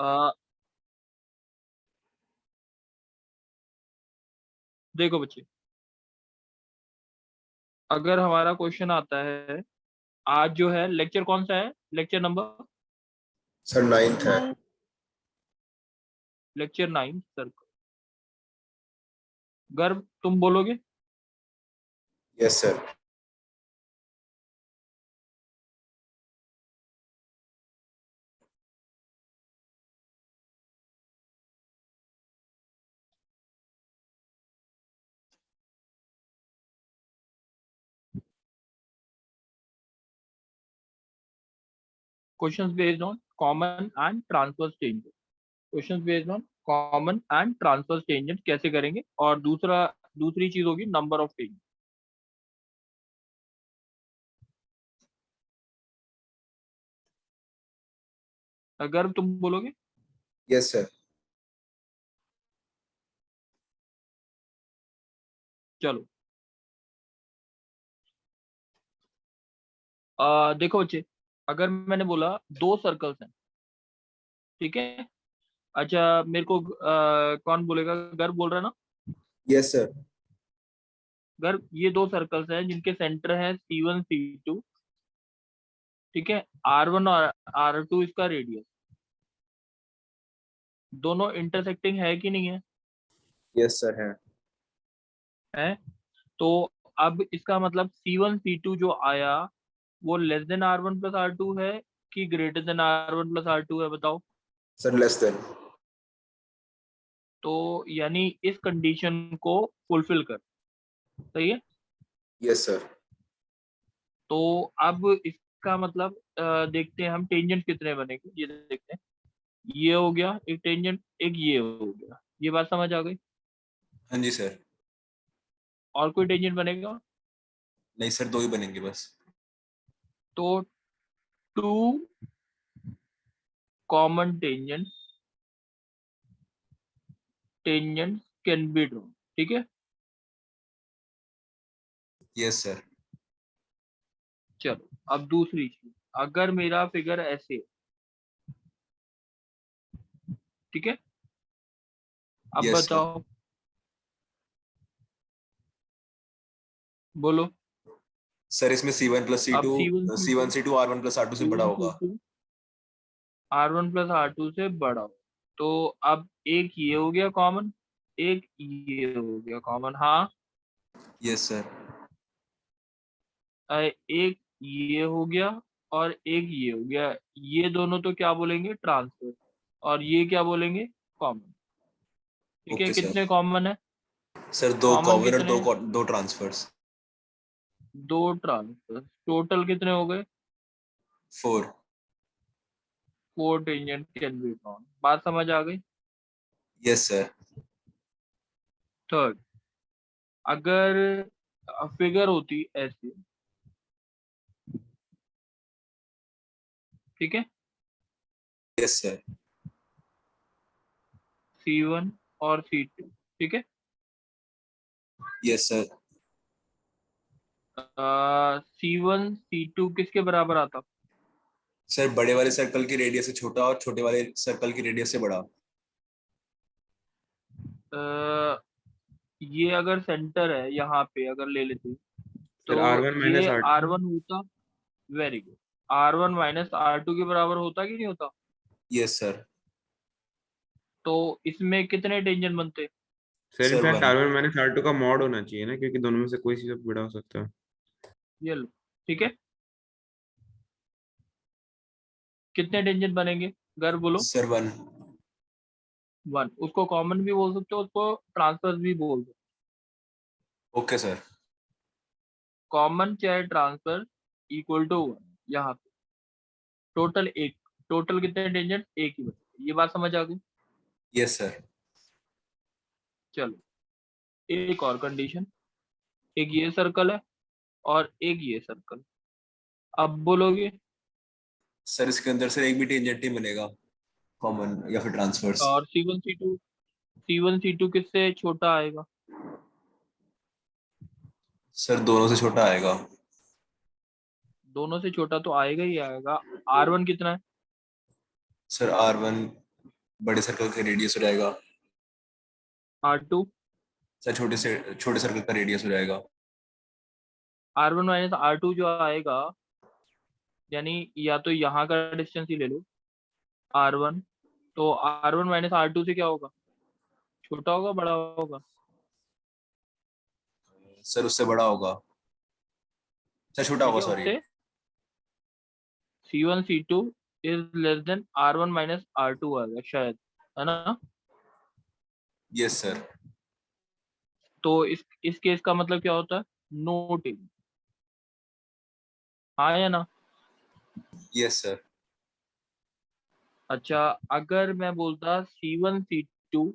अ, देखो बच्चे, अगर हमारा क्वेश्चन आता है, आज जो है लेक्चर कौन सा है, लेक्चर नंबर सर 9th है। Lecture 9 sir. गर्व तुम बोलोगे? Yes sir. Questions based on common and transfer changes. Questions based on common and transfer changes कैसे करेंगे, और दूसरी चीज होगी नंबर ऑफ चेंज। अगर तुम बोलोगे? Yes sir. चलो, देखो बच्चे, अगर मैंने बोला दो सर्कल्स हैं, ठीक है। अच्छा, मेरे को कौन बोलेगा? गर्व बोल रहा है ना? Yes sir. गर्व, ये दो सर्कल्स हैं जिनके सेंटर है C1 C2, ठीक है। R1 और R2 इसका रेडियस, दोनों इंटरसेक्टिंग है कि नहीं है? यस सर है। है। तो अब इसका मतलब C1 C2 जो आया, वो less than R1 plus R2 है कि greater than R1 plus R2 है, बताओ। Sir less than. तो यानी इस कंडीशन को फुलफिल कर, सही है। Yes sir. तो अब इसका मतलब देखते हैं हम टेंजेंट कितने बनेंगे, ये देखते हैं। ये हो गया एक टेंजेंट, एक ये हो गया, ये बात समझ आ गई। हाँ जी सर। और कोई टेंजेंट बनेगा? नहीं सर, 2 ही बनेंगे बस। तो two common tangent can be drawn, ठीक है। Yes sir. चलो, अब दूसरी चीज, अगर मेरा फिगर ऐसे है, ठीक है। अब यस सर। बताओ, बोलो। सर इसमें C1 प्लस अब C2, C1 C1 C2 C2 R1 plus R2 से बड़ा C1 होगा। C2 R1 प्लस R2 से बड़ा हो। तो अब एक ये हो गया कॉमन, एक ये हो गया कॉमन, हाँ। Yes sir. एक ये हो गया और एक ये हो गया। ये दोनों तो क्या बोलेंगे? ट्रांसफर। और ये क्या बोलेंगे? कॉमन। ठीक है, ओके सर। कितने कॉमन है? सर 2 कॉमन कॉमन और कितने हैं? दो ट्रांसफर्स। दो ट्रांसफर, टोटल कितने हो गए? 4। Four tangent can be drawn, बात समझ आ गई। Yes sir. थर्ड, अगर फिगर होती ऐसे, ठीक है। Yes sir. C1 और C2, ठीक है। Yes sir. C1 C2 किसके बराबर आता? सर बड़े वाले सर्कल की रेडियस से छोटा और छोटे वाले सर्कल की रेडियस से बड़ा। आ, ये अगर सेंटर है यहाँ पे, अगर ले लेते सर तो R1 ये माइनस R2। R1 होता। Very good. R1 minus R2 के बराबर होता कि नहीं होता? Yes sir. तो इसमें कितने टेंजेंट बनते? Sir sir in fact 1। R1 minus R2 का मॉड होना चाहिए ना, क्योंकि दोनों में से कोई सी बड़ा हो सकता है। ये लो, ठीक है। कितने टेंजेंट बनेंगे? घर बोलो। सर 1। वन, उसको कॉमन भी बोल सकते हो, उसको ट्रांसफर भी बोल सकते ओके सर। हो। कॉमन चाहे ट्रांसफर इक्वल टू वन, यहाँ पे टोटल एक, टोटल कितने टेंजेंट? एक ही बचे, ये बात समझ आ गई। Yes sir. चलो, एक और कंडीशन, एक ये सर्कल है और एक ये सर्कल। अब बोलोगे? सर इसके अंदर सर एक भी टेंजेंट नहीं बनेगा, कॉमन या फिर ट्रांसफर्स। और C1 C2 किससे छोटा आएगा? सर दोनों से छोटा आएगा। दोनों से छोटा तो आएगा ही आएगा। R1 कितना है? सर R1 बड़े सर्कल का रेडियस हो जाएगा। R2 सर छोटे सर्कल का रेडियस हो जाएगा। R1 माइनस R2 जो आएगा, यानी या तो यहाँ का डिस्टेंस ही ले लो R1, तो R1 माइनस R2 से क्या होगा, छोटा होगा बड़ा होगा? सर उससे बड़ा होगा। सर छोटा ठीक होगा, है, सॉरी। उससे C1 C2 is less than R1 minus R2 आएगा शायद, है ना? Yes sir. तो इस केस का मतलब क्या होता है, नो टेबल, हाँ या ना? Yes sir. अच्छा, अगर मैं बोलता C1 C2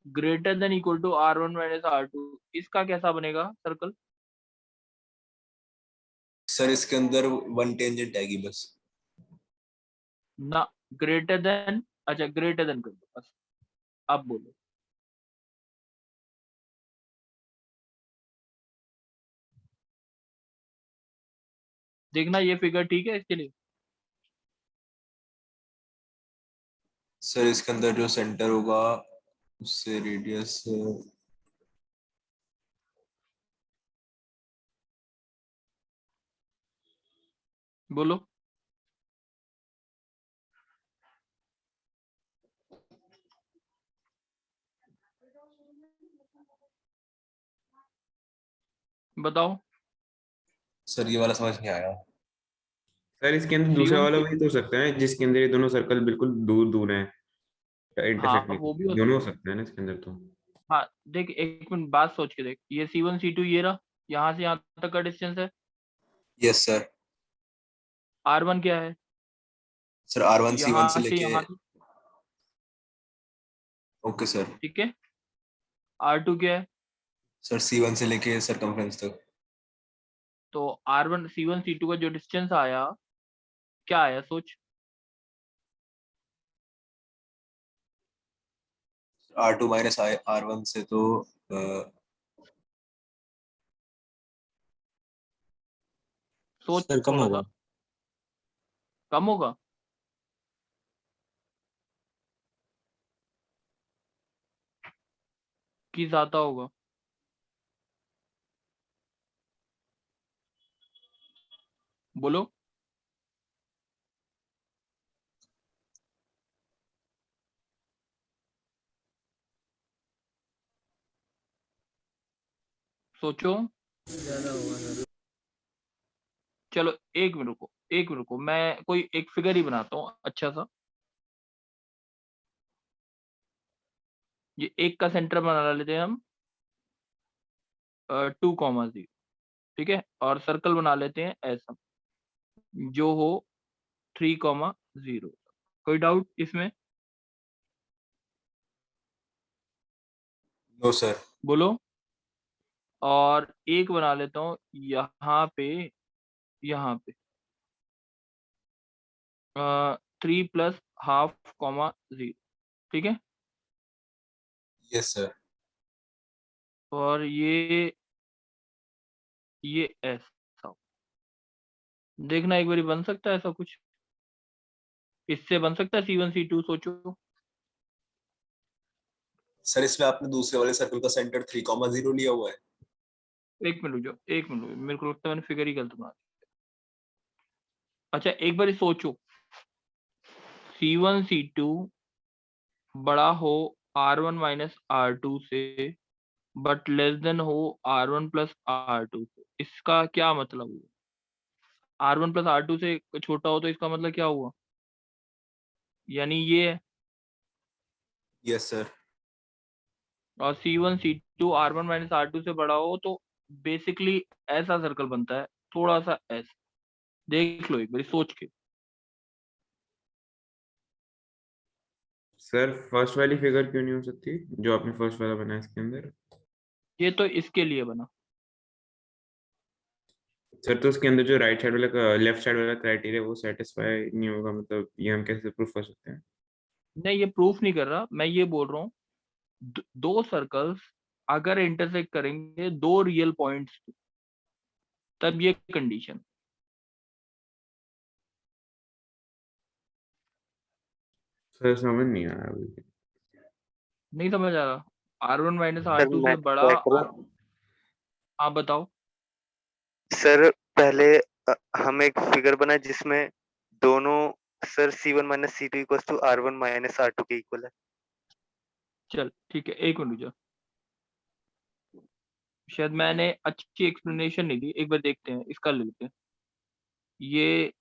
greater than equal to R1 minus R2, इसका कैसा बनेगा सर्कल? सर इसके अंदर वन टेंजेंट आएगी बस। ना, ग्रेटर देन, अच्छा ग्रेटर देन कर दो बस, अब बोलो। देखना ये फिगर ठीक है इसके लिए। सर इसके अंदर जो सेंटर होगा उससे रेडियस बोलो। बताओ। सर ये वाला समझ नहीं आया। सर इसके अंदर दूसरा C1 वाला C, वही तो हो सकता है जिसके अंदर ये दोनों सर्कल बिल्कुल दूर दूर हैं, हाँ इंटरसेक्ट नहीं वो भी करते, हो दोनों हो सकता है। सकते हैं ना इसके अंदर तो। हाँ देख, एक मिनट बात सोच के देख, ये C1 C2 ये रहा, यहाँ से यहाँ तक का डिस्टेंस है। Yes sir. R1 क्या है, सर R1 C1 से यहाँ से लेके। यहाँ तक, ओके सर। ठीक है। R2 क्या है, सर C1 से लेके सरकमफ्रेंस तक। तो R1 C1 C2 का जो डिस्टेंस आया, क्या आया सोच। R2 माइनस R1 से तो सोच सर कम थोड़ा होगा। सा, कम होगा? कि ज्यादा होगा? बोलो। सोचो। चलो एक मिनट रुको, एक मिनट रुको, मैं कोई एक फिगर ही बनाता हूँ अच्छा सा। ये एक का सेंटर बना लेते हैं हम 2,0, ठीक है, और सर्कल बना लेते हैं ऐसा जो हो 3,0। कोई डाउट इसमें? No sir. बोलो। और एक बना लेता हूँ यहाँ पे, यहाँ पे 3+½ ठीक है। Yes sir. और ये ऐसा, देखना एक बारी बन सकता है ऐसा कुछ, इससे बन सकता है C1 C2, सोचो। सर इसमें आपने दूसरे वाले सर्कल का सेंटर 3,0 लिया हुआ है। एक मिनट रुक जाओ, एक मिनट रुक जाओ, मेरे को लगता है मैंने फिगर ही गलत बना दी। अच्छा एक बार सोचो, C1 C2 बड़ा हो R1 माइनस R2 से, बट लेस देन हो R1 प्लस R2 से, इसका क्या मतलब हुआ? R1 प्लस R2 से छोटा हो तो इसका मतलब क्या हुआ, यानी ये है। Yes sir. और C1 C2 R1 minus R2 से बड़ा हो तो बेसिकली ऐसा सर्कल बनता है, थोड़ा सा ऐसा, देख लो एक बार सोच के। सर फर्स्ट वाली फिगर क्यों नहीं हो सकती जो आपने फर्स्ट वाला बनाया इसके अंदर? ये तो इसके लिए बना। सर तो उसके अंदर जो राइट साइड वाला लेफ्ट साइड वाला क्राइटेरिया वो सेटिस्फाई नहीं होगा, मतलब ये हम कैसे प्रूफ कर सकते हैं? नहीं ये प्रूफ नहीं कर रहा, मैं ये बोल रहा हूँ दो सर्कल्स अगर इंटरसेक्ट करेंगे दो रियल पॉइंट्स, तब ये कंडीशन। सर समझ नहीं आ रहा अभी। नहीं समझ आ रहा? R1 माइनस सर R2 मैं से बड़ा क्या करूं? आप बताओ। सर पहले हम एक फिगर बनाए जिसमें दोनों sir C1 minus C2 equal to R1 minus R2 के इक्वल है। चल ठीक है, एक मिनट रुक जा, शायद मैंने अच्छी एक्सप्लेनेशन नहीं दी, एक बार देखते हैं, इसका ले लेते हैं। ये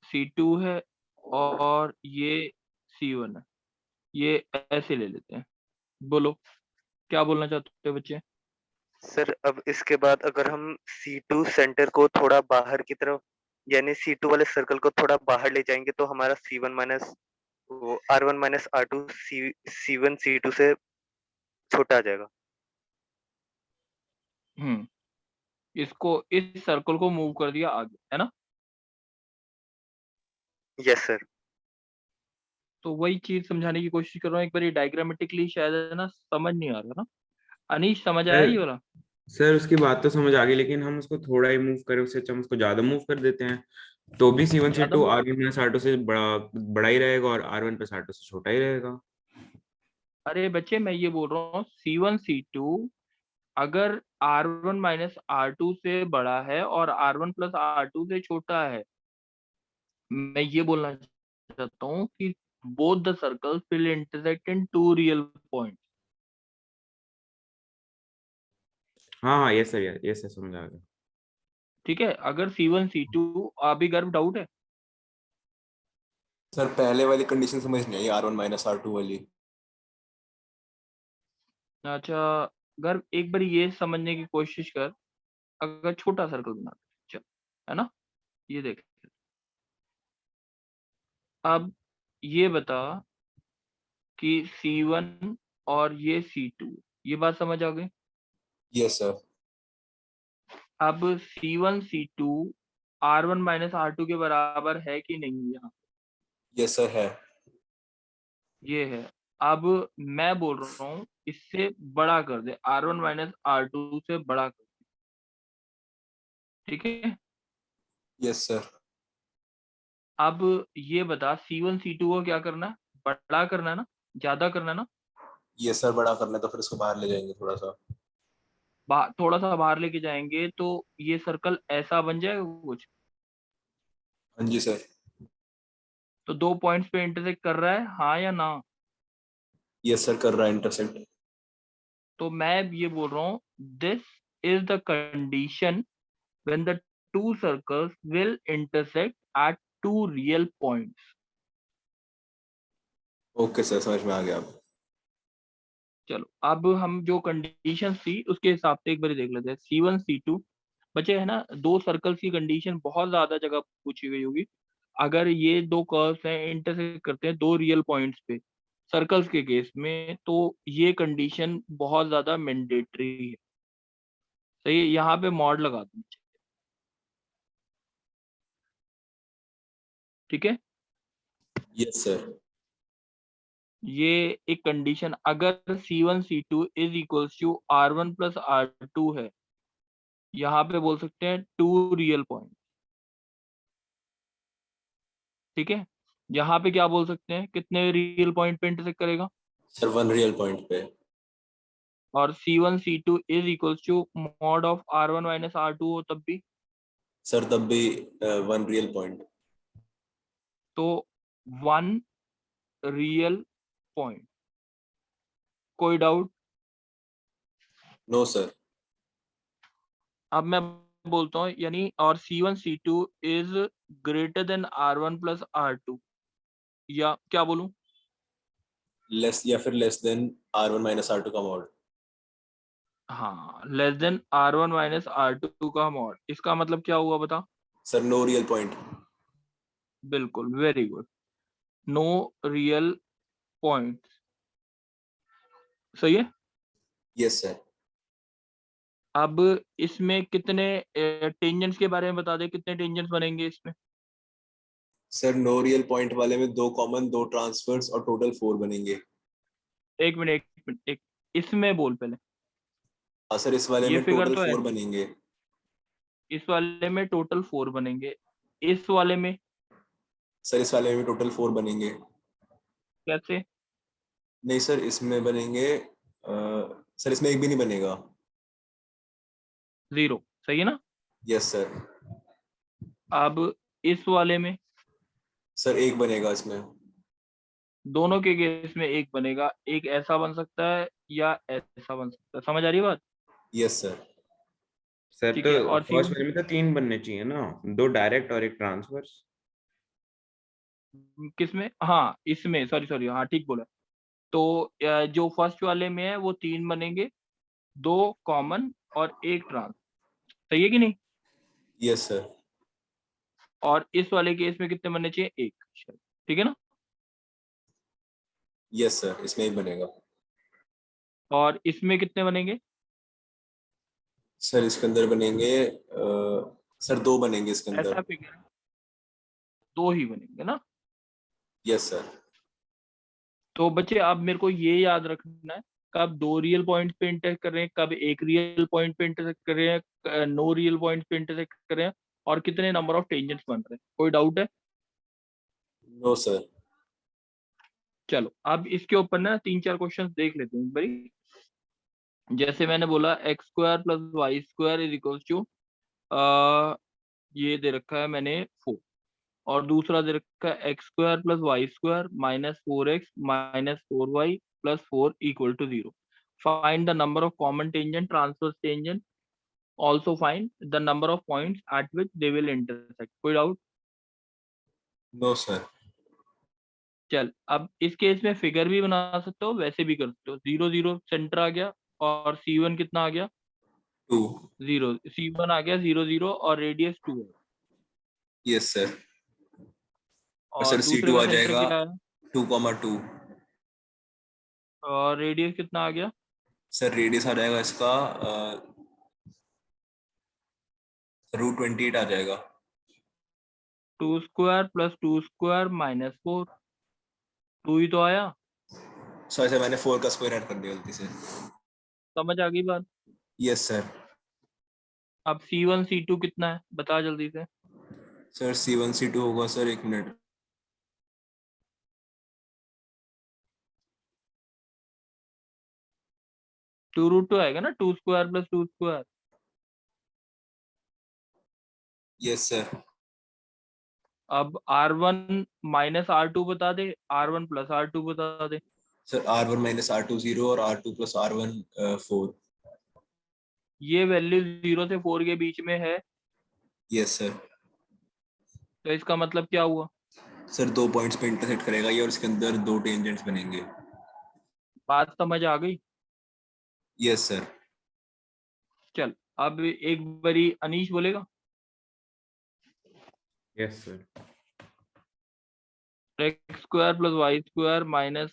C2 है और ये C1 है, ये ऐसे ले लेते हैं। बोलो क्या बोलना चाहते हो बच्चे? सर अब इसके बाद अगर हम C2 सेंटर को थोड़ा बाहर की तरफ यानी C2 वाले सर्कल को थोड़ा बाहर ले जाएंगे तो हमारा C1 माइनस वो R1 minus R2 C1 C2 से छोटा आ जाएगा। इसको, इस सर्कल को मूव कर दिया आगे, है ना? Yes sir. तो वही चीज समझाने की कोशिश कर रहा हूँ एक बार, डायग्रामेटिकली शायद है ना समझ नहीं आ रहा ना। अनीश समझ आया सर ये वाला? सर उसकी बात तो समझ आ गई, लेकिन हम उसको थोड़ा ही मूव करें, उससे अच्छा हम उसको ज्यादा मूव कर देते हैं, तो भी C1 ज्यादा C2 move? R1 plus R2 से बड़ा बड़ा ही रहेगा और R1 प्लस R2 से छोटा ही रहेगा। अरे बच्चे मैं ये बोल रहा हूँ C1 C2 अगर R1 माइनस R2 से बड़ा है और R1 प्लस R2 से छोटा है, मैं ये बोलना चाहता हूँ कि both the circles will intersect in two real point. हाँ हाँ, यस सर, यस सर, समझ आ गया। ठीक है, अगर C1 C2 अभी गर्भ डाउट है? सर पहले वाली कंडीशन समझ नहीं आई, R1 माइनस R2 वाली। अच्छा गर्भ, एक बार ये समझने की कोशिश कर, अगर छोटा सर्कल बना, चल, है ना, ये देख, अब ये बता कि C1 और ये C2, ये बात समझ आ गई? Yes sir. अब C1 C2 R1 minus R2 के बराबर है कि नहीं यहाँ? यस सर है। ये है। अब मैं बोल रहा हूँ इससे बड़ा कर दे, R1 माइनस R2 से बड़ा कर दे, ठीक है? Yes sir. अब ये बता C1 C2 को क्या करना है? बड़ा करना है ना, ज्यादा करना है ना? यस सर, बड़ा करना है तो फिर इसको बाहर ले जाएंगे थोड़ा सा। थोड़ा सा बाहर लेके जाएंगे तो ये सर्कल ऐसा बन जाएगा कुछ। हाँ जी सर। तो दो पॉइंट्स पे इंटरसेक्ट कर रहा है, हाँ या ना? यस सर, कर रहा है इंटरसेक्ट। तो मैं ये बोल रहा हूँ this is the condition when the two circles will intersect at two real points. Okay sir, समझ में आ गया अब। चलो अब हम जो कंडीशन थी उसके हिसाब से एक बार देख लेते हैं। C1 C2 बचे है ना, दो सर्कल्स की कंडीशन बहुत ज्यादा जगह पूछी गई होगी। अगर ये दो कर्व्स हैं इंटरसेक्ट करते हैं दो रियल पॉइंट्स पे सर्कल्स के केस में, तो ये कंडीशन बहुत ज्यादा मैंडेटरी है। सही है, यहाँ पे मॉड लगा दूं, ठीक है? Yes sir. ये एक कंडीशन, अगर C1 C2 is equals to R1 plus R2 है, यहाँ पे बोल सकते हैं टू रियल पॉइंट, ठीक है? यहाँ पे क्या बोल सकते हैं, कितने रियल पॉइंट पे इंटरसेक्ट करेगा? सर वन रियल पॉइंट पे। और C1 C2 is equals to mod of R1 minus R2 हो तब भी, सर तब भी वन रियल पॉइंट। तो वन रियल पॉइंट। कोई डाउट? No sir. अब मैं बोलता हूँ यानी, और C1 C2 is greater than R1 plus R2, या क्या बोलूं? लेस या फिर less than R1 minus R2 का मॉड। हाँ, less than R1 minus R2 का मॉड, इसका मतलब क्या हुआ बता? Sir no real point. बिल्कुल, very good, no real point. सही है। Yes sir. अब इसमें कितने टेंजेंट्स के बारे में बता दे, कितने टेंजेंट्स बनेंगे इसमें? सर नो रियल पॉइंट वाले में दो कॉमन, दो ट्रांसफर्स और टोटल 4 बनेंगे। एक मिनट, एक मिनट, एक, इसमें बोल पहले। हाँ सर, इस वाले ये में फिगर टोटल तो है, 4 बनेंगे। इस वाले में टोटल 4 बनेंगे, इस वाले में? सर इस वाले में टोटल 4 बनेंगे। कैसे? नहीं सर, इसमें बनेंगे सर इसमें एक भी नहीं बनेगा। 0, सही है ना? Yes sir. अब इस वाले में सर एक बनेगा इसमें। दोनों के केस में एक बनेगा, एक ऐसा बन सकता है या ऐसा बन सकता है, समझ आ रही है बात? Yes sir. सर ठीक तो है, और फर्स्ट C1 वाले में तो 3 बनने चाहिए ना, 2 डायरेक्ट और एक ट्रांसवर्स। किसमें? हाँ इसमें, सॉरी सॉरी, हाँ ठीक बोला। तो जो फर्स्ट वाले में है वो 3 बनेंगे, 2 कॉमन और एक ट्रांस, सही है कि नहीं? Yes sir. और इस वाले केस में कितने बनने चाहिए? 1, ठीक है ना? यस सर, इसमें एक बनेगा। और इसमें कितने बनेंगे? सर इसके अंदर बनेंगे सर 2 बनेंगे इसके ऐसा अंदर। फिगर 2 ही बनेंगे ना? Yes sir. तो बच्चे अब मेरे को ये याद रखना है, कब 2 रियल पॉइंट पे इंटरसेक्ट कर रहे हैं, कब एक रियल पॉइंट पे इंटरसेक्ट कर रहे हैं, नो रियल पॉइंट पे इंटरसेक्ट कर रहे हैं, और कितने नंबर ऑफ टेंजेंट्स बन रहे हैं। कोई डाउट है? No sir. चलो अब इसके ऊपर ना 3-4 क्वेश्चन देख लेते हैं भाई। जैसे मैंने बोला x² + y² is equal to, ये दे रखा है मैंने 4, और दूसरा दे रखा है x² + y² - 4x - 4y + 4 equal to 0। Find the number of common tangent, transverse tangent, also find the number of points at which they will intersect. कोई डाउट? No sir. चल अब इस केस में फिगर भी बना सकते हो, वैसे भी कर सकते हो। 0 0 सेंटर आ गया, और C1 कितना आ गया? 2। 0, C1 आ गया 0 0, और रेडियस 2 है, यस सर। और और सर दूसरे C2 में आ सेंटर जाएगा क्या है, 2,2। और रेडियस कितना आ गया? सर रेडियस आ जाएगा इसका √28 आ जाएगा। 2² + 2² - 4, 2 ही तो आया। सर सर मैंने 4 का स्क्वायर ऐड कर दिया गलती से। समझ आ गई बात? Yes sir. अब C1 C2 कितना है, बता जल्दी से। सर C1 C2 होगा सर, 1 मिनट। 2√2 आएगा ना, 2² + 2²। Yes sir. अब R1 - R2 बता दे, R1 + R2 बता दे। सर R1 - R2 0 और R2 + R1 4। ये वैल्यू 0 से 4 के बीच में है, यस सर। तो इसका मतलब क्या हुआ? सर 2 पॉइंट्स पे इंटरसेक्ट करेगा ये, और इसके अंदर 2 टेंजेंट्स बनेंगे। बात समझ आ गई? Yes sir. चल अब एक बारी अनीश बोलेगा। Yes sir. x² + y² -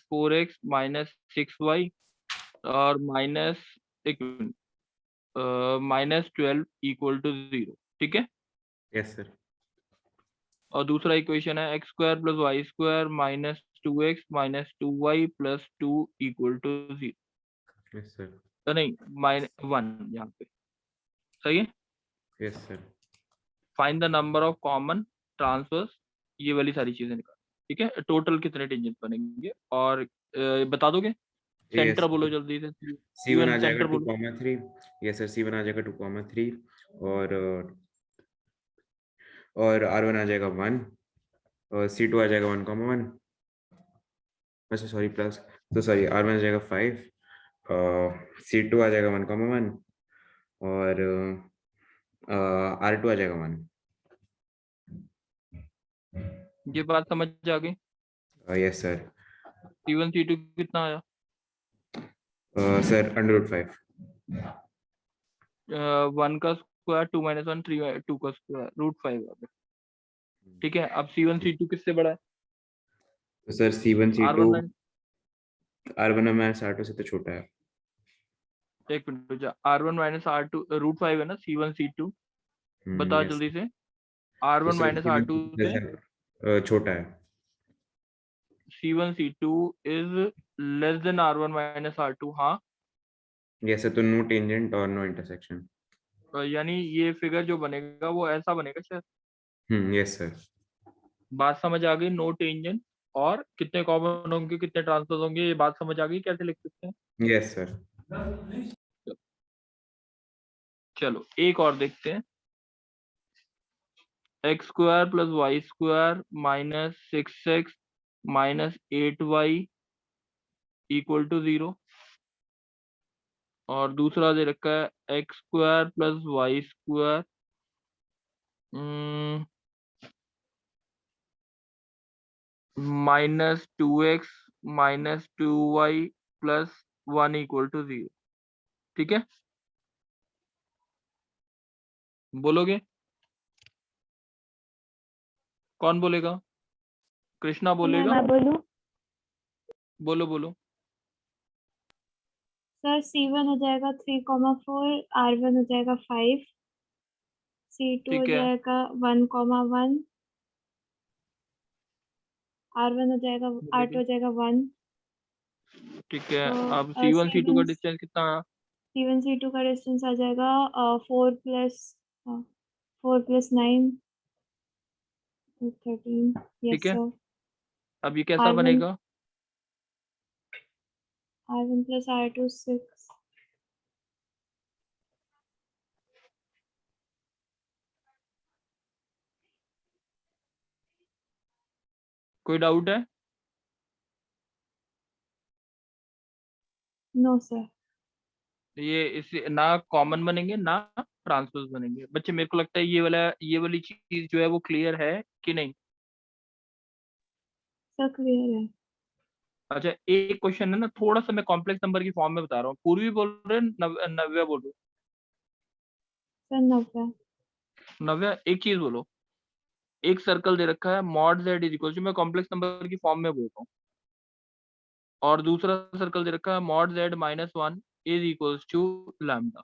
4x - 6y, और -12 इक्वल टू 0, ठीक है? Yes sir. और दूसरा इक्वेशन है x² + y² - 2x - 2y + 2 equal to 0। Yes sir. तो नहीं, -1 यहाँ पे, सही है? Yes sir. Find the number of common transverse, ये वाली सारी चीजें निकाल, ठीक है? टोटल कितने टेंजेंट बनेंगे, और बता दोगे? यस सेंटर बोलो सर। जल्दी से, C1 C1 आ जाएगा सेंटर बोलो। 2,3। यस सर, C1 आ जाएगा 2,3, और R1 आ जाएगा 1, और C2 आ जाएगा 1,1। अच्छा सॉरी, प्लस, तो सॉरी, R1 आ जाएगा 5, C2 आ जाएगा 1,1, और R2 आ जाएगा 1। ये बात समझ आ गई? Yes sir. C1 C2 कितना आया? सर √5। 1 का स्क्वायर, 2 - 1 3, 2 का स्क्वायर, √5 आ गया, ठीक है? अब C1 C2 किससे बड़ा है? तो sir C1 C2 R1 R1 - R2 से तो छोटा है। एक मिनट रुक जा, R1 - R2 √5 है ना, C1 C2, बता यस। जल्दी से। तो R1 सर - C1 R2 से छोटा है। C1 C2 is less than R1 - R2, हाँ। यस सर, तो नो टेंजेंट और नो इंटरसेक्शन। यानी ये फिगर जो बनेगा वो ऐसा बनेगा शायद। Yes sir. बात समझ आ गई? नो टेंजेंट, और कितने कॉमन होंगे, कितने ट्रांसफर होंगे, ये बात समझ आ गई कैसे लिख सकते हैं? Yes sir. चलो एक और देखते हैं। X square plus y square minus 6x minus 8y equal to 0। और दूसरा दे रखा है x square plus y square minus 2x minus 2y plus 1 equal to 0। ठीक है, बोलोगे? कौन बोलेगा? कृष्णा बोलेगा? मैं बोलूं? बोलो बोलो। सर C1 हो जाएगा 3,4, R1 हो जाएगा 5, C2 हो ठीक है, जाएगा 1,1, R1 हो जाएगा, R2 हो जाएगा 1। ठीक है। तो अब C1 C2 का डिस्टेंस कितना है? C1 C2 का डिस्टेंस आ जाएगा 4 प्लस 9 13। ठीक यस है, सर। अब ये कैसा R1 बनेगा? R1 plus R2 6। कोई डाउट है? No sir. ये इससे ना कॉमन बनेंगे ना ट्रांसपोज बनेंगे। बच्चे मेरे को लगता है ये वाली चीज जो है वो क्लियर है कि नहीं? सर क्लियर है। अच्छा, एक क्वेश्चन है ना, थोड़ा सा मैं कॉम्प्लेक्स नंबर की फॉर्म में बता रहा हूँ। पूर्वी बोल रहे हैं, नव्या बोल रहे सर 90। हो? नव्या एक चीज बोलो। एक सर्कल दे रखा है mod z is equal to, मैं कॉम्प्लेक्स नंबर की फॉर्म में बोल रहा हूँ, और दूसरा सर्कल दे रखा है mod z minus 1 is equals to lambda.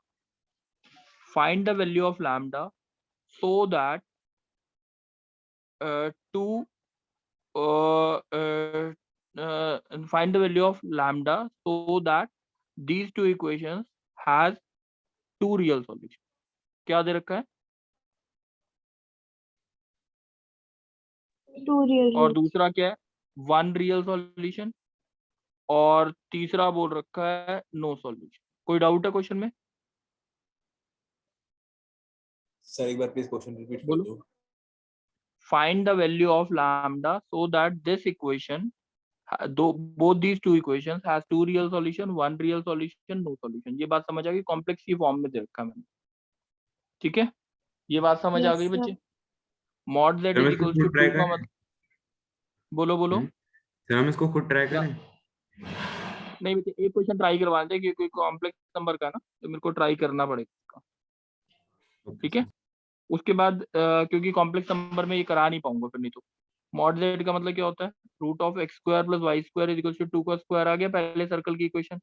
Find the value of lambda so that to find the value of lambda so that these two equations has two real solution। क्या दे रखा है? 2 रियल और root. दूसरा क्या है? 1 real solution. और तीसरा बोल रखा है नो सॉल्यूशन। कोई डाउट है क्वेश्चन में? सर एक बार प्लीज क्वेश्चन रिपीट कर बोलो। दो। Find the value of lambda so that this equation both these two equations has two real solution, one real solution, no solution। ये बात समझ आ गई? कॉम्प्लेक्स की फॉर्म में दे रखा मैंने। ठीक है, ये बात समझ आ यस गई सर। बच्चे? मॉड z सर हम इज इसको इक्वल्स टू खुद ट्राई 2 का करें? मतलब, बोलो बोलो। सर हम इसको खुद ट्राई क्या? करें? नहीं बेटे, एक क्वेश्चन ट्राई करवा दे क्योंकि कॉम्प्लेक्स नंबर का है ना, तो मेरे को ट्राई करना पड़ेगा इसका। ओके ठीक है, सर। उसके बाद क्योंकि कॉम्प्लेक्स नंबर में ये करा नहीं पाऊंगा फिर, नहीं तो। मॉड z का मतलब क्या होता है? Root of x square plus y square is equals to 2 का स्क्वायर आ गया पहले सर्कल की इक्वेशन,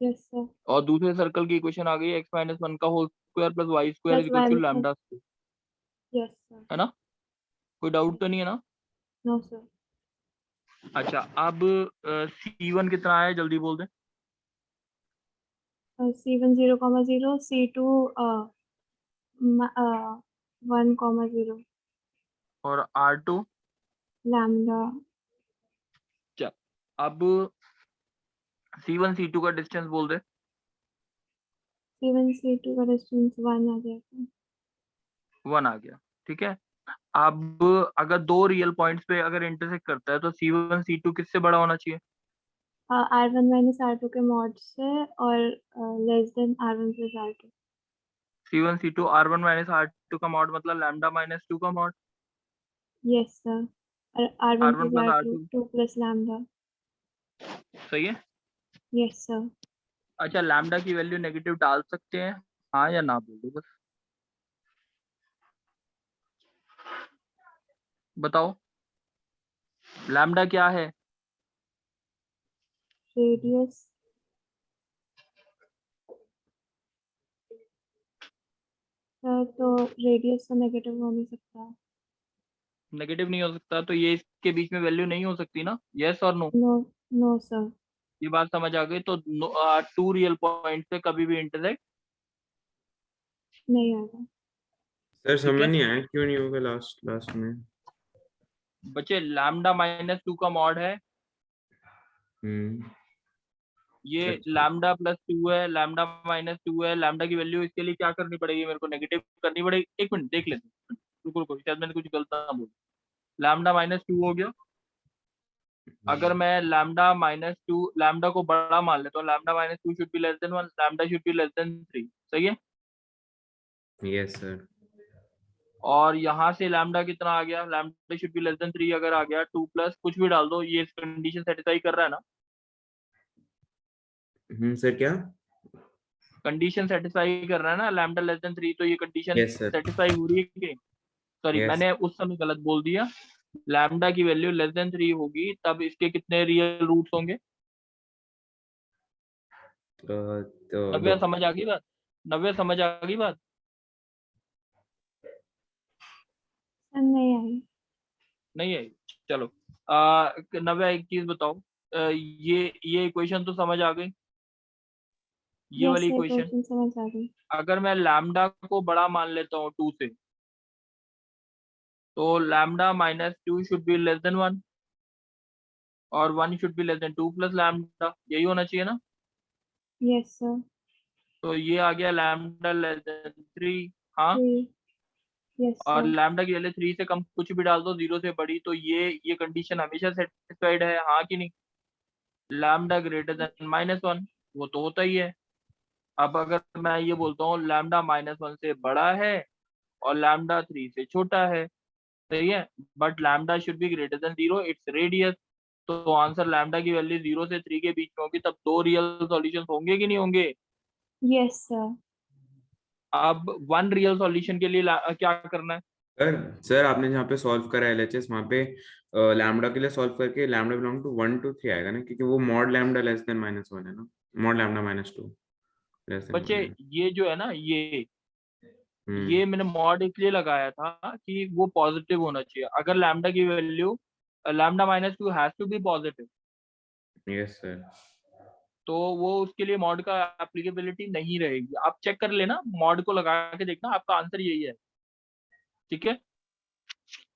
यस सर। और दूसरे सर्कल की इक्वेशन आ गई एक्स माइनस 1 का whole square plus y square is plus equals to 1 sir. Lambda. Yes sir. है ना? कोई डाउट तो नहीं है ना? No sir. अच्छा, अब C1 कितना है जल्दी बोल दे। C1 0,0, C2 1,0 और R2? लैम्डा। चल, अब C1 C2 का डिस्टेंस बोल दे। C1 C2 का डिस्टेंस 1 आ जाएगा। 1 आ गया। ठीक है, अब अगर दो रियल पॉइंट्स पे अगर इंटरसेक्ट करता है तो C1 C2 किससे बड़ा होना चाहिए? R1 माइनस R2 के मॉड से, और less than R1 plus R2। C1 C2 R1 minus R2 का मॉड मतलब लैम्डा माइनस 2 का मॉड। Yes sir. और R1 R1 plus plus R2 R2 2 plus lambda. सही है। Yes sir. अच्छा, लैम्डा की वैल्यू नेगेटिव डाल सकते हैं, हाँ या ना बोल दो बस, बताओ। लैम्डा क्या है? रेडियस। सर तो रेडियस तो नेगेटिव हो नहीं सकता। नेगेटिव नहीं हो सकता तो ये इसके बीच में वैल्यू नहीं हो सकती ना, यस और नो? नो। No sir. ये बात समझ आ गई? तो टू रियल पॉइंट से कभी भी इंटरसेक्ट नहीं आएगा। सर ठीक समझ है, नहीं आया क्यों नहीं होगा लास्ट लास्ट में। बच्चे लैम्डा -2 का मॉड है, ये अच्छा। लैम्डा +2 है, लैम्डा -2 है, लैम्डा की वैल्यू इसके लिए क्या करनी पड़ेगी, मेरे को नेगेटिव करनी पड़ेगी। एक मिनट देख लेते हैं, रुको रुको, शायद मैंने कुछ गलत ना बोल। लैम्डा -2 हो गया। अगर मैं लैम्डा लैम्डा को बड़ा मान लेता हूँ, lambda -2 should be less than 1, lambda should be less than 3, सही है। Yes sir. और यहाँ से लैम्डा कितना आ गया, lambda should be less than 3 अगर आ गया, 2 प्लस कुछ भी डाल दो, ये कंडीशन सेटिस्फाई कर रहा है ना, सर क्या? कंडीशन सेटिस्फाई कर रहा है ना, लैम्डा लेस देन 3, तो ये कंडीशन यस सर। सेटिस्फाई हो रही है कि सॉरी यस। मैंने उस समय गलत बोल दिया। लैम्डा की वैल्यू लेस देन 3 होगी तब इसके कितने रियल रूट्स होंगे। तो नव्या 2। समझ आ गई बात, नव्या समझ आ गई बात। सर नहीं आई। नहीं है, चलो। नव्या एक चीज बताओ, ये इक्वेशन तो समझ आ गई, ये यस वाली सर, इक्वेशन। क्वेश्चन समझ आ गई। अगर मैं लैम्डा को बड़ा मान लेता हूँ 2 से, तो lambda -2 should be less than 1 और 1 should be less then 2 plus lambda, यही होना चाहिए ना। Yes sir. तो ये आ गया लैम्डा लेस देन 3। हाँ, 3। यस और सर। लैम्डा की वैल्यू 3 से कम कुछ भी डाल दो, 0 से बड़ी, तो ये कंडीशन हमेशा सेटिस्फाइड है, हाँ कि नहीं। लैम्डा ग्रेटर देन -1, वो तो होता ही है। अब अगर मैं ये बोलता हूँ लैम्डा -1 से बड़ा है और लैम्डा 3 से छोटा है, सही है, but lambda should be greater then 0, its radius, तो आंसर लैम्डा की वैल्यू 0 से 3 के बीच में होगी, तब 2 रियल सॉल्यूशन होंगे कि नहीं होंगे। Yes sir. अब 1 रियल सॉल्यूशन के लिए क्या करना है। सर सर आपने जहाँ पे सॉल्व करा एलएचएस वहाँ पे लैम्डा के लिए सॉल्व करके लैम्डा बिलोंग टू 1 to 3 आएगा ना, क्योंकि वो मॉड लैम्डा लेस देन -1 है ना, मॉड लैम्डा -2 लेस देन 1 बच्चे है। ये जो है ना, ये मैंने मॉड इसलिए लगाया था कि वो पॉजिटिव होना चाहिए। अगर लैम्डा की value lambda -2 has to be positive, yes sir. तो वो उसके लिए मॉड का एप्लीकेबिलिटी नहीं रहेगी। आप चेक कर लेना, मॉड को लगा के देखना, आपका आंसर यही है, ठीक है।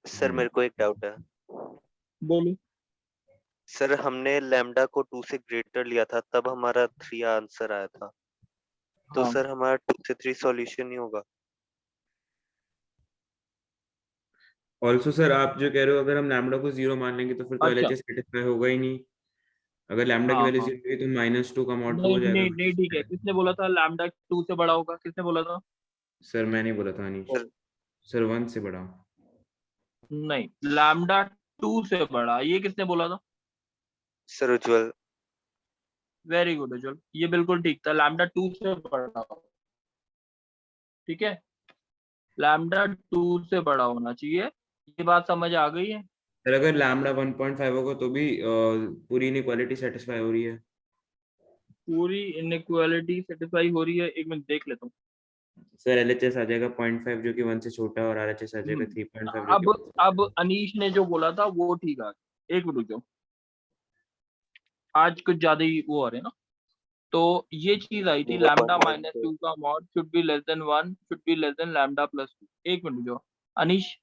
सर मेरे को एक डाउट है। बोलो। सर हमने लैम्डा को 2 से ग्रेटर लिया था तब हमारा 3 आंसर आया था, तो हाँ सर हमारा 2 से 3 सॉल्यूशन नहीं होगा। ऑल्सो सर आप जो कह रहे हो, अगर हम लैम्डा को 0 मान लेंगे तो फिर तो अच्छा, एलएचएस सेटिस्फाई होगा ही नहीं। अगर लैम्डा की हाँ वैल्यू हाँ, 0 है तो -2 का मॉड 2 नहीं हो जाएगा। नहीं नहीं, ठीक है। किसने बोला था लैम्डा 2 से बड़ा होगा, किसने बोला था। सर मैं नहीं बोला था अनीश। सर सर 1 से बड़ा। नहीं, लैम्डा 2 से बड़ा, ये किसने बोला था। सर उज्जवल। वेरी गुड उज्जवल, ये बिल्कुल ठीक था, लैम्डा 2 से बड़ा, ठीक है, लैम्डा 2 से बड़ा होना चाहिए। ये बात समझ आ गई है। सर अगर लैम्डा 1.5 होगा तो भी पूरी इनइक्वालिटी सेटिस्फाई हो रही है। पूरी इनइक्वालिटी सेटिस्फाई हो रही है, एक मिनट देख लेता हूँ। सर एलएचएस आ जाएगा 0.5 जो कि 1 से छोटा है, और आरएचएस आ जाएगा हम्म, 3.5 जो कि 1 से अब बड़ा अनीश ने जो बोला था वो ठीक आ गया। एक मिनट रुको, आज कुछ ज्यादा ही वो आ रहे हैं ना। तो ये चीज आई थी, लैम्डा 1.5 -2 का mod should be less than 1, should be less then lambda +2। एक मिनट जो अनीश,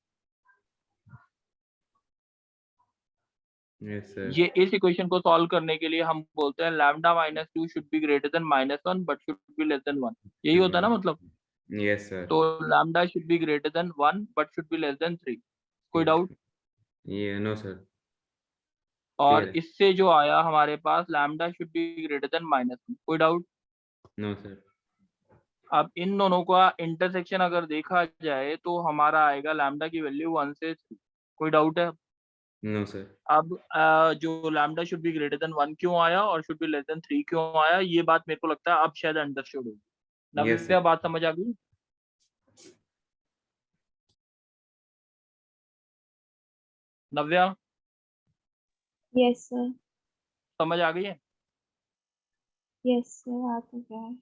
है। Yes sir. ये इस इक्वेशन को सॉल्व करने के लिए हम बोलते हैं lambda -2 should be greater than -1 but should be less than 1, यही होता है ना मतलब। Yes sir. तो lambda should be greater than 1 but should be less than 3, कोई डाउट। ये नो सर। और क्लियर। इससे जो आया हमारे पास lambda should be greater than -1, कोई डाउट। No sir. अब इन दोनों का इंटरसेक्शन अगर देखा जाए तो हमारा आएगा लैम्डा की वैल्यू 1 से 3, कोई डाउट है। No sir. अब जो lambda should be greater than 1 क्यों आया और शुड बी लेस देन 3 क्यों आया, ये बात मेरे को लगता है अब शायद अंडरस्टूड होगी। यस नव्या सर। बात समझ आ गई। नव्या यस सर। समझ आ गई है। यस सर, आ तो गया है।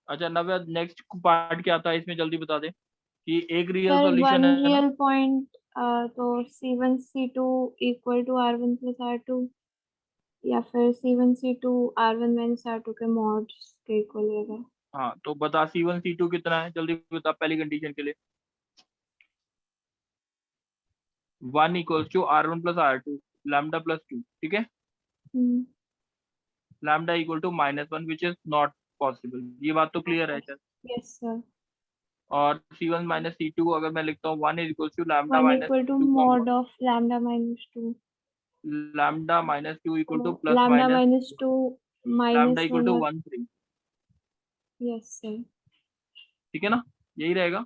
अच्छा नव्या, नेक्स्ट पार्ट क्या था इसमें, जल्दी बता दे कि एक रियल सर सॉल्यूशन वन है ना। रियल पॉइंट, तो C1 C2 equal to R1 plus R2, या फिर C1 C2 R1 minus R2 के मॉड्स के इक्वल होगा। हाँ तो बता C1 C2 कितना है, जल्दी बता पहली कंडीशन के लिए। 1 equals to R1 plus R2 lambda plus 2, ठीक है। Lambda equal to -1 which is not possible, ये बात तो क्लियर है सर। Yes sir. और C1 माइनस C2 अगर मैं लिखता हूँ 1 is equal to lambda 1 minus equal to 2 का mod of lambda minus 2. Lambda minus 2 equal to plus Lambda minus minus 2 lambda minus equal 1 to और 1 3, yes sir. ठीक है ना, यही रहेगा।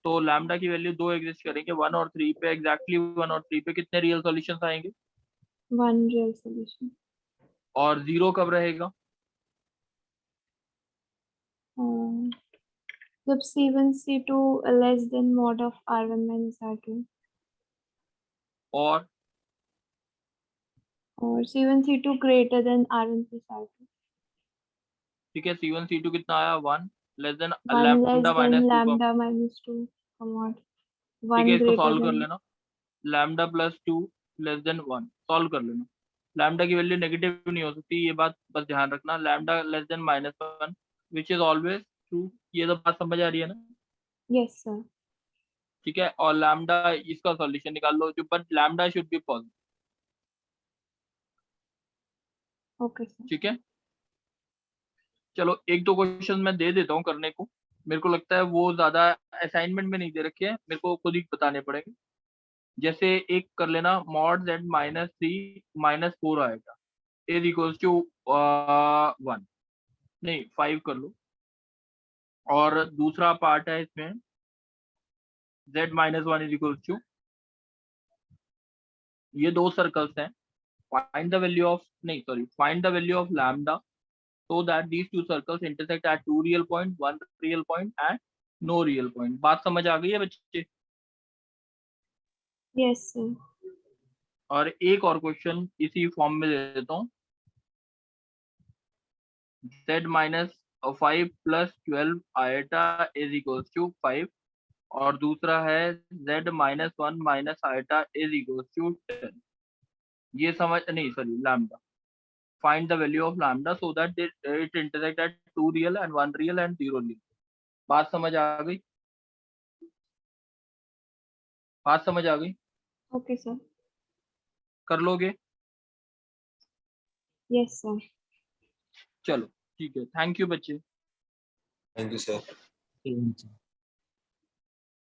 तो लैम्डा की वैल्यू 2 एग्जिस्ट करेंगे 1 और 3 पे, एग्जैक्टली 1 और 3 पे कितने रियल सॉल्यूशंस आएंगे 1 real solution. और 0 कब रहेगा? जब C1 C2 less than mod of R1 minus R2 और C1 C2 greater than R1 plus R2. ठीक है, C1 C2 कितना आया 1 less than 1 less lambda than minus 2 का, lambda minus 2 का mod. ठीक है, 1 इसको greater सॉल्व कर than लेना। Lambda plus 2 less than 1 solve कर लेना। लैम्डा की वैल्यू नेगेटिव नहीं हो सकती, ये बात बस ध्यान रखना। Lambda less than -1 which is always true, ये तो बात समझ आ रही है ना? yes sir. ठीक है, और लैम्डा इसका सॉल्यूशन निकाल लो, जो but lambda should B positive, Okay sir. ठीक है। चलो एक दो क्वेश्चन मैं दे देता हूँ करने को, मेरे को लगता है वो ज्यादा असाइनमेंट में नहीं दे रखे हैं, मेरे को खुद ही बताने पड़ेंगे। जैसे एक कर लेना मॉड z -3 -4 आएगा इज इक्वल्स टू 1, नहीं 5 कर लो। और दूसरा पार्ट है इसमें z -1 इज इक्वल्स टू, ये दो सर्कल्स हैं, फाइंड द वैल्यू ऑफ, नहीं sorry, find the value of lambda so that these two circles intersect at 2 real point, 1 real point and no real point। बात समझ आ गई है बच्चे? Yes sir. और एक और क्वेश्चन इसी फॉर्म में दे देता हूँ, z -5 plus 12 iota is equals to 5, और दूसरा है z -1 minus iota is equals to 10। ये समझ, नहीं sorry, lambda, find the value of lambda so that it intersect at 2 real and 1 real and 0 real. बात समझ आ गई? बात समझ आ गई? Okay sir. कर लोगे? Yes sir. चलो ठीक है, थैंक यू बच्चे। Thank you sir.